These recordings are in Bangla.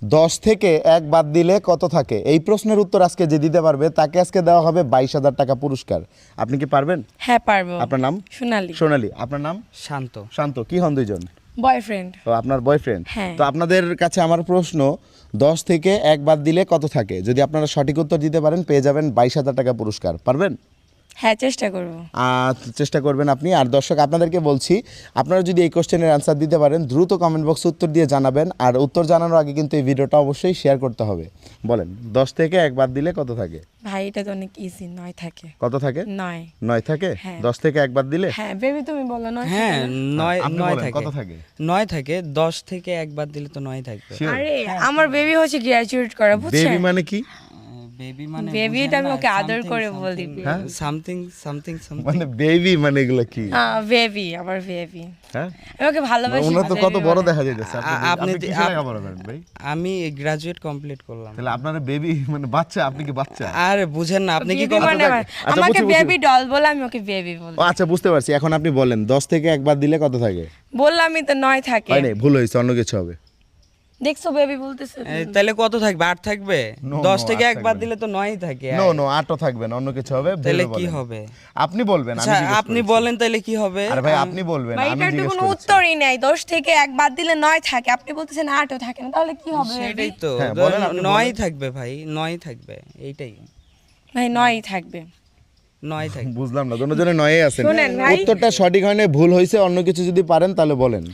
10 থেকে 1 বাদ দিলে কত থাকে? এই প্রশ্নের উত্তর আজকে যে দিতে পারবে তাকে আজকে দেওয়া হবে 22,000 টাকা পুরস্কার। আপনি কি পারবেন? হ্যাঁ পারবো। আপনার নাম? সোনালী। সোনালী। আপনার নাম? শান্ত। শান্ত। কি হন দুইজন? বয়ফ্রেন্ড। ও আপনার বয়ফ্রেন্ড। হ্যাঁ। তো আপনাদের কাছে আমার প্রশ্ন, 10 থেকে 1 বাদ দিলে কত থাকে? যদি আপনারা সঠিক উত্তর দিতে পারেন পেয়ে যাবেন 22,000 টাকা পুরস্কার। পারবেন? হ্যাঁ চেষ্টা করব। চেষ্টা করবেন আপনি। আর দর্শক আপনাদেরকে বলছি, আপনারা যদি এই কোশ্চেনের অ্যান্সার দিতে পারেন দ্রুত কমেন্ট বক্সে উত্তর দিয়ে জানাবেন। আর উত্তর জানানোর আগে কিন্তু এই ভিডিওটা অবশ্যই শেয়ার করতে হবে। বলেন 10 থেকে 1 বাদ দিলে কত থাকে? ভাই এটা তো অনেক ইজি, 9 থাকে। কত থাকে? 9। 9 থাকে? হ্যাঁ। 10 থেকে 1 বাদ দিলে? হ্যাঁ বেবি তুমি বলো 9। হ্যাঁ আপনি 9 বলেন, থাকে। কত থাকে? 9 থাকে। 10 থেকে 1 বাদ দিলে তো 9 থাকবে। Sure? আরে আমার বেবি হচ্ছে গ্র্যাজুয়েট করা, বুঝছেন? বেবি মানে কি? বেবি মানে বেবি এটা আমি ওকে আদর করে বলি। হ্যাঁ? সামথিং সামথিং মানে বেবি মানে এগুলো কি? বেবি, আমার বেবি। হ্যাঁ? আমি ওকে ভালোবাসি। ওনার তো কত বড় দেখা যাইতেছে। আপনি আপনি কিসে লেখাপড়া করেন ভাই? আমি গ্রাজুয়েট কমপ্লিট করলাম। তাহলে আপনার বেবি মানে বাচ্চা, আপনি কি বাচ্চা? আরে বুঝেন না আপনি কি বেবি মানে আচ্ছা, আমাকে বুঝছি, বেবি ডল বলে আমি ওকে বেবি বলি। ও আচ্ছা বুঝতে পারছি। এখন আপনি বলেন 10 থেকে 1 বাদ দিলে কত থাকে? বললামই তো 9 থাকে। হয় নাই, ভুল হয়েছে, অন্য কিছু হবে। দেখছো বেবি বলতেছে। তাহলে কত থাকবে? 8 থাকবে। No, 10 no, থেকে 8 1 বাদ থাকবে দিলে তো 9 থাকে। নো নো, আটও থাকবে না, অন্য কিছু হবে। তাহলে ভেবে কি বলেন। হবে? আপনি বলবেন, আমি আচ্ছা জিজ্ঞেস আপনি করেছি। বলেন তাহলে কি হবে? আরে ভাই আপনি বলবেন, ভাই আমি এটার তো জিজ্ঞেস কোনো করেছি। উত্তরই নাই। 10 থেকে 1 বাদ দিলে 9 থাকে, আপনি বলতেছেন 8ও থাকে না, তাহলে কি হবে? সেটাই তো। হ্যাঁ, বলেন, আপনি 9 বলেন। থাকবে ভাই, 9 থাকবে। এইটাই ভাই 9ই থাকবে। 9 থাকবে। বুঝলাম না, দুজনে নয়ে আছেন। শুনেন ভাই। উত্তরটা সঠিক হয় না, ভুল হয়েছে, অন্য কিছু যদি পারেন তাহলে বলেন।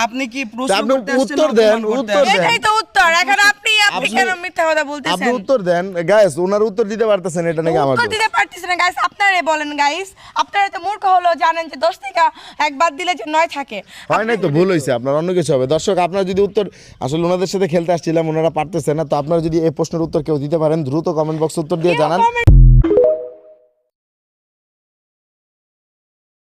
আপনি কি প্রশ্ন আপনি করতে আসছেন? উত্তর না দেন, অপমান করতে উত্তর আসছেন? দেন। এটাই তো উত্তর। এখন আপনি কেন মিথ্যা কথা আপনি বলতেছেন? উত্তর দেন গাইস। ওনার উত্তর দিতে পারতেছেন, এটা নাকি আমার উত্তর দোষ? দিতে পারতেছেন না গাইস, আপনারাই বলেন গাইস। আপনারা তো মূর্খ হলো, জানেন যে 10 থেকে 1 বাদ দিলে যে 9 থাকে। হয় নাই তো, ভুল হয়েছে আপনার, অন্য কিছু হবে। দর্শক আপনারা যদি উত্তর, আসলে ওনাদের সাথে খেলতে আসছিলাম, ওনারা পারতেছে না, তো আপনারা যদি এই প্রশ্নের উত্তর কেউ দিতে পারেন দ্রুত কমেন্ট বক্সে উত্তর দিয়ে জানান।